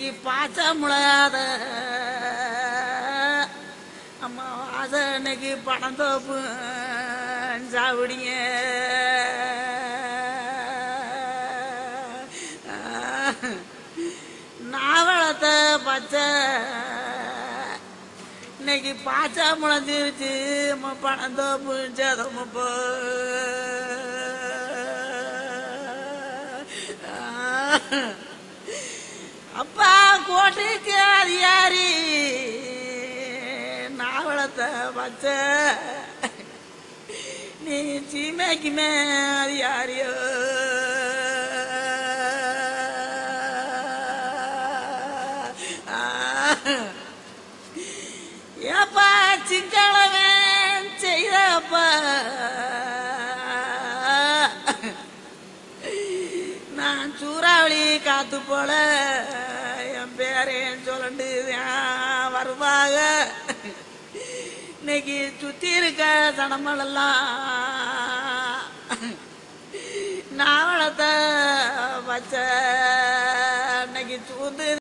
இன்னைக்கு பாச்சா முளையாத அம்மா வாச இன்னைக்கு பணம் தோப்பு சாப்பிடிங்க. நாவளத்தை பச்சை இன்னைக்கு பாச்சா முளைஞ்சிருச்சு பணம் தோப்பு சேதமப்போ. அப்பா கோட்டைக்கு அதிகாரி நாவளத்தை பச்சை நீ சீமைக்குமே அதிகாரியோ. ஏப்பா சிங்களவன் செய்தப்பா நான் சூறாவளி காத்து போல என் பேரேன் சொல்லண்டு வருவாங்க. இன்னைக்கு சுத்தி இருக்க தனமெல்லாம் நாவளத்தை பச்சை இன்னைக்கு சூந்து